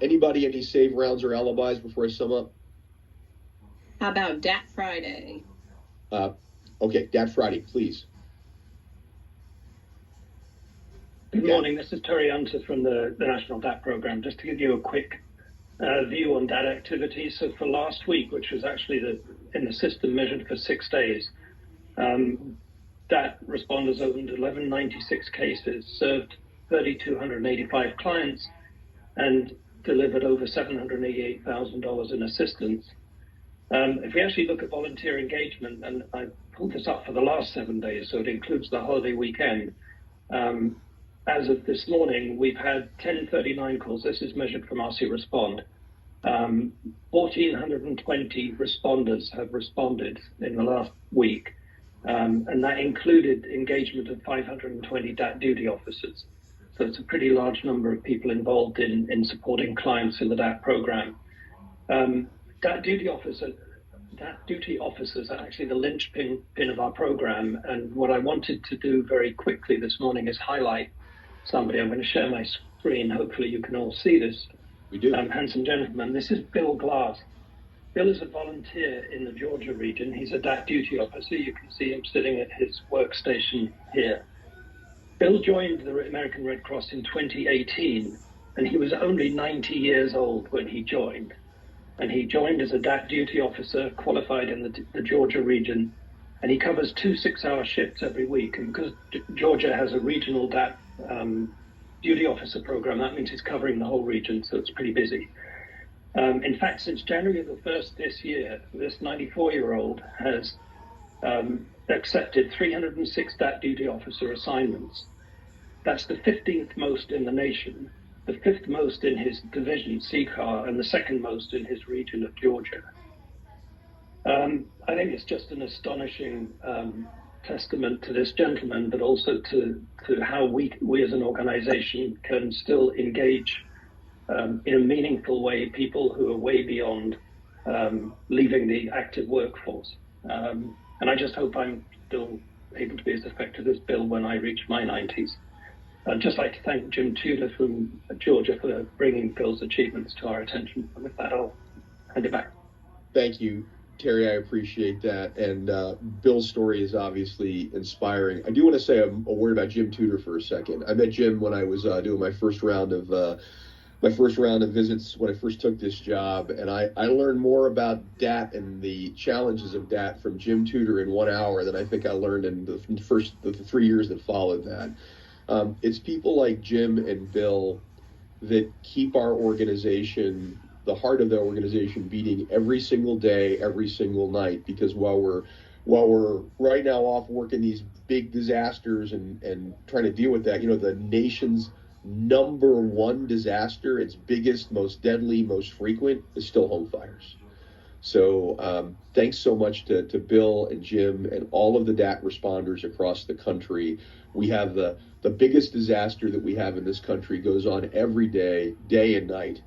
Anybody, any save rounds or alibis before I sum up? How about Dat Friday? Okay, Dat Friday, please. Good morning. This is Terry Hunter from the National DAT Program. Just to give you a quick view on DAT activity. So for last week, which was actually in the system measured for 6 days, DAT responders opened 1196 cases, served 3,285 clients, and delivered over $788,000 in assistance. If we actually look at volunteer engagement, and I pulled this up for the last 7 days, so it includes the holiday weekend. As of this morning, we've had 1039 calls. This is measured from RC Respond. 1,420 responders have responded in the last week, and that included engagement of 520 DAT duty officers. So it's a pretty large number of people involved in supporting clients in the DAT program. DAT duty officers are actually the linchpin of our program. And what I wanted to do very quickly this morning is highlight somebody. I'm going to share my screen. Hopefully you can all see this. We do. Handsome gentleman. This is Bill Glass. Bill is a volunteer in the Georgia region. He's a DAT duty officer. You can see him sitting at his workstation here. Bill joined the American Red Cross in 2018, and he was only 90 years old when he joined. And he joined as a DAT duty officer, qualified in the Georgia region, and he covers 2 6-hour shifts every week. And because Georgia has a regional DAT duty officer program, that means he's covering the whole region, so it's pretty busy. In fact, since January the 1st this year, this 94-year-old has accepted 306 DAT duty officer assignments. That's the 15th most in the nation, the 5th most in his division, CCAR, and the 2nd most in his region of Georgia. I think it's just an astonishing testament to this gentleman, but also to how we as an organization can still engage in a meaningful way people who are way beyond leaving the active workforce. And I just hope I'm still able to be as effective as Bill when I reach my 90s. I'd just like to thank Jim Tudor from Georgia for bringing Bill's achievements to our attention. And with that, I'll hand it back. Thank you, Terry. I appreciate that. And Bill's story is obviously inspiring. I do want to say a word about Jim Tudor for a second. I met Jim when I was doing my first round of visits when I first took this job, and I learned more about DAT and the challenges of DAT from Jim Tudor in 1 hour than I think I learned in the 3 years that followed that. It's people like Jim and Bill that keep our organization, the heart of the organization, beating every single day, every single night, because while we're right now off working these big disasters and trying to deal with that, the nation's number one disaster, its biggest, most deadly, most frequent, is still home fires. So thanks so much to Bill and Jim and all of the DAT responders across the country. We have the biggest disaster that we have in this country goes on every day, day and night.